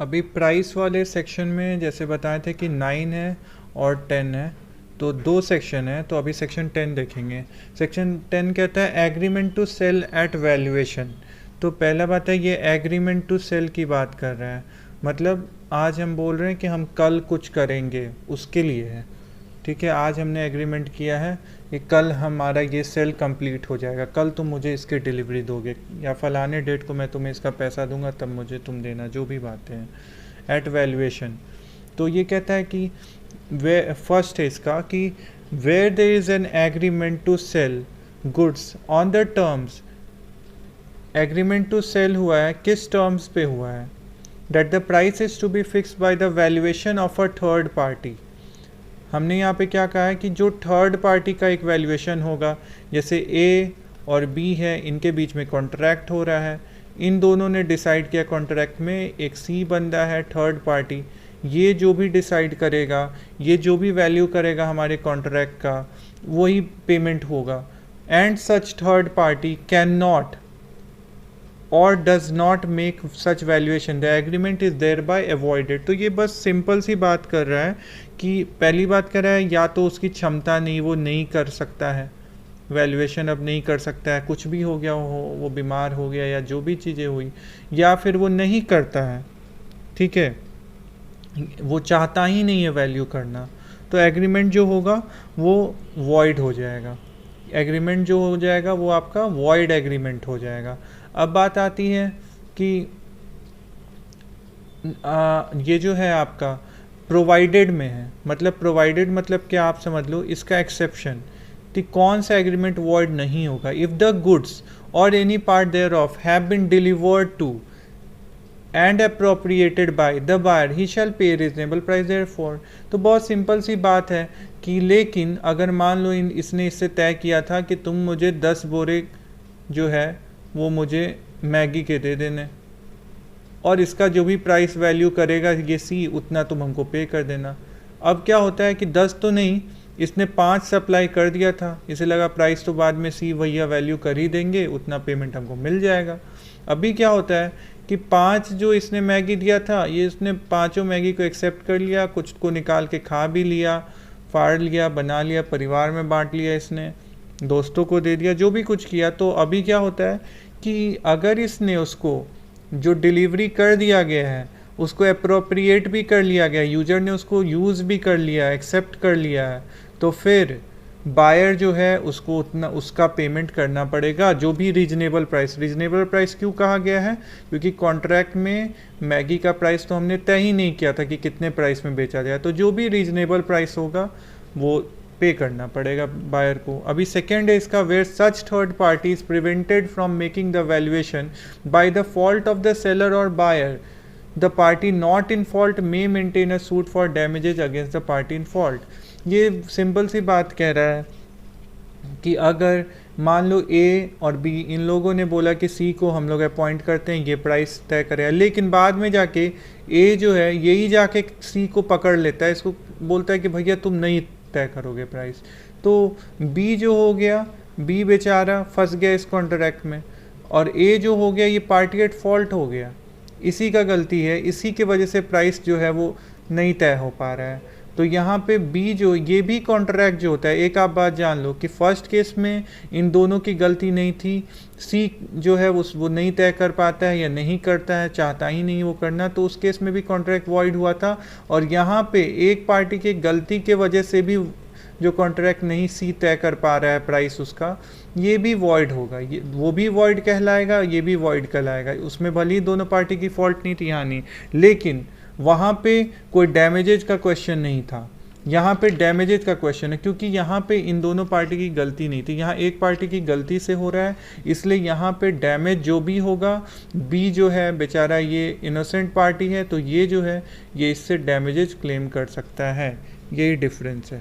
अभी प्राइस वाले सेक्शन में जैसे बताए थे कि 9 है और 10 है, तो दो सेक्शन है, तो अभी सेक्शन 10 देखेंगे। सेक्शन 10 कहता है agreement to sell at valuation. तो पहला बात है, ये एग्रीमेंट टू सेल की बात कर रहा है, मतलब आज हम बोल रहे हैं कि हम कल कुछ करेंगे, उसके लिए है। ठीक है, आज हमने एग्रीमेंट किया है कि कल हमारा ये सेल कंप्लीट हो जाएगा, कल तुम मुझे इसकी डिलीवरी दोगे, या फलाने डेट को मैं तुम्हें इसका पैसा दूंगा तब मुझे तुम देना, जो भी बातें हैं एट वैल्यूएशन। तो ये कहता है कि वे फर्स्ट है इसका कि where there is an agreement to sell goods on the terms. Agreement to sell हुआ है, किस टर्म्स पे हुआ है? That the price is to be fixed by the valuation of a third party. हमने यहाँ पे क्या कहा है कि जो थर्ड पार्टी का एक वैल्यूएशन होगा, जैसे ए और बी है, इनके बीच में कॉन्ट्रैक्ट हो रहा है, इन दोनों ने डिसाइड किया कॉन्ट्रैक्ट में, एक सी बंदा है थर्ड पार्टी, ये जो भी डिसाइड करेगा, ये जो भी वैल्यू करेगा हमारे कॉन्ट्रैक्ट का, वही पेमेंट होगा। And such third party can not or does not make such valuation, the agreement is there by avoided. तो ये बस सिंपल सी बात कर रहा है कि पहली बात कर रहा है या तो उसकी क्षमता नहीं, वो नहीं कर सकता है वैल्यूएशन, अब नहीं कर सकता है, कुछ भी हो गया हो, वो बीमार हो गया या जो भी चीज़ें हुई, या फिर वो नहीं करता है, ठीक है, वो चाहता ही नहीं है वैल्यू करना, तो एग्रीमेंट जो होगा वो वॉइड हो जाएगा। एग्रीमेंट जो हो जाएगा वो आपका वॉइड एग्रीमेंट हो जाएगा। अब बात आती है कि ये जो है आपका प्रोवाइडेड में है, मतलब प्रोवाइडेड मतलब क्या, आप समझ लो इसका एक्सेप्शन कि कौन सा एग्रीमेंट वॉइड नहीं होगा। If the goods or any part there of have been delivered to and appropriated by the buyer he shall pay reasonable price therefore. तो बहुत सिंपल सी बात है कि लेकिन अगर मान लो इसने इससे तय किया था कि तुम मुझे 10 बोरे जो है वो मुझे मैगी के दे देने, और इसका जो भी प्राइस वैल्यू करेगा ये सी, उतना तुम हमको पे कर देना। अब क्या होता है कि 10 तो नहीं, इसने 5 सप्लाई कर दिया था, इसे लगा प्राइस तो बाद में सी भैया वैल्यू कर ही देंगे, उतना पेमेंट हमको मिल जाएगा। अभी क्या होता है कि 5 जो इसने मैगी दिया था, ये इसने पाँचों मैगी को एक्सेप्ट कर लिया, कुछ को निकाल के खा भी लिया, फाड़ लिया, बना लिया, परिवार में बांट लिया, इसने दोस्तों को दे दिया, जो भी कुछ किया। तो अभी क्या होता है कि अगर इसने उसको जो डिलीवरी कर दिया गया है उसको अप्रोप्रिएट भी कर लिया गया, यूजर ने उसको यूज़ भी कर लिया, एक्सेप्ट कर लिया है, तो फिर बायर जो है उसको उतना उसका पेमेंट करना पड़ेगा, जो भी रीजनेबल प्राइस। रीजनेबल प्राइस क्यों कहा गया है? क्योंकि कॉन्ट्रैक्ट में मैगी का प्राइस तो हमने तय ही नहीं किया था कि कितने प्राइस में बेचा जाए, तो जो भी रीजनेबल प्राइस होगा वो पे करना पड़ेगा बायर को। अभी सेकेंड है इसका, where such third party is prevented from making the valuation by the fault of the seller or buyer, the party not in fault may maintain a suit for damages against the party in fault. ये simple सी बात कह रहा है कि अगर मान लो ए और बी इन लोगों ने बोला कि सी को हम लोग अपॉइंट करते हैं, ये प्राइस तय करेगा, लेकिन बाद में जाके ए जो है यही जाके सी को पकड़ लेता है, इसको बोलता है कि भैया तुम नहीं तय करोगे प्राइस, तो बी जो हो गया, बी बेचारा फंस गया इस कॉन्ट्रैक्ट में, और ए जो हो गया ये पार्टी एट फॉल्ट हो गया, इसी का गलती है, इसी के वजह से प्राइस जो है वो नहीं तय हो पा रहा है। तो यहाँ पे बी जो ये भी कॉन्ट्रैक्ट जो होता है, एक आप बात जान लो कि फर्स्ट केस में इन दोनों की गलती नहीं थी, सी जो है वो नहीं तय कर पाता है या नहीं करता है, चाहता ही नहीं वो करना, तो उस केस में भी कॉन्ट्रैक्ट वॉइड हुआ था। और यहाँ पे एक पार्टी की गलती के वजह से भी जो कॉन्ट्रैक्ट नहीं सी तय कर पा रहा है प्राइस उसका, ये भी वॉइड होगा, ये वो भी वॉइड कहलाएगा, ये भी वॉइड कहलाएगा। उसमें भले ही दोनों पार्टी की फॉल्ट नहीं थी, यहाँ नहीं, लेकिन वहाँ पे कोई डैमेजेज का क्वेश्चन नहीं था, यहाँ पे डैमेजेज का क्वेश्चन है, क्योंकि यहाँ पे इन दोनों पार्टी की गलती नहीं थी, यहाँ एक पार्टी की गलती से हो रहा है, इसलिए यहाँ पे डैमेज जो भी होगा, बी जो है बेचारा ये इनोसेंट पार्टी है, तो ये जो है ये इससे डैमेजेज क्लेम कर सकता है, यही डिफरेंस है।